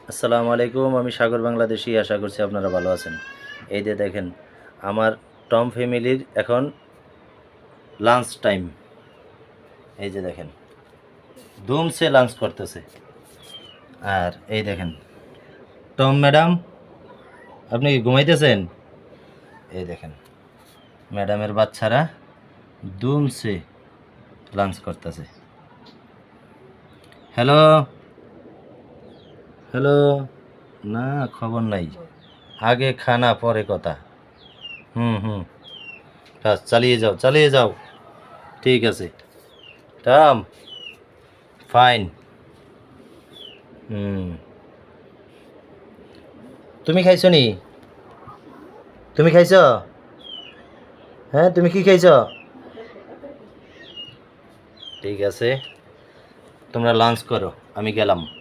আসসালামু আলাইকুম। আমি সাগর বাংলাদেশী। আশা করছি আপনারা ভালো আছেন। এই যে দেখেন, আমার টম ফ্যামিলির এখন লাঞ্চ টাইম। এই যে দেখেন, ধুমসে লাঞ্চ করতেছে। আর এই দেখেন, টম ম্যাডাম, আপনি কি ঘুমাইতেছেন? এই দেখেন, ম্যাডামের বাচ্চারা ধুমসে লাঞ্চ করতেছে। Hello, hello. না, খবর নাই। আগে খানা পরে কথা। হুম হুম। কাজ চালিয়ে যাও, চালিয়ে যাও। ঠিক আছে। Tom, fine. হুম। তুমি খাইছো নি? তুমি খাইছ? হ্যাঁ, তুমি কি খাইছ? ঠিক আছে, তোমরা লাঞ্চ করো, আমি গেলাম।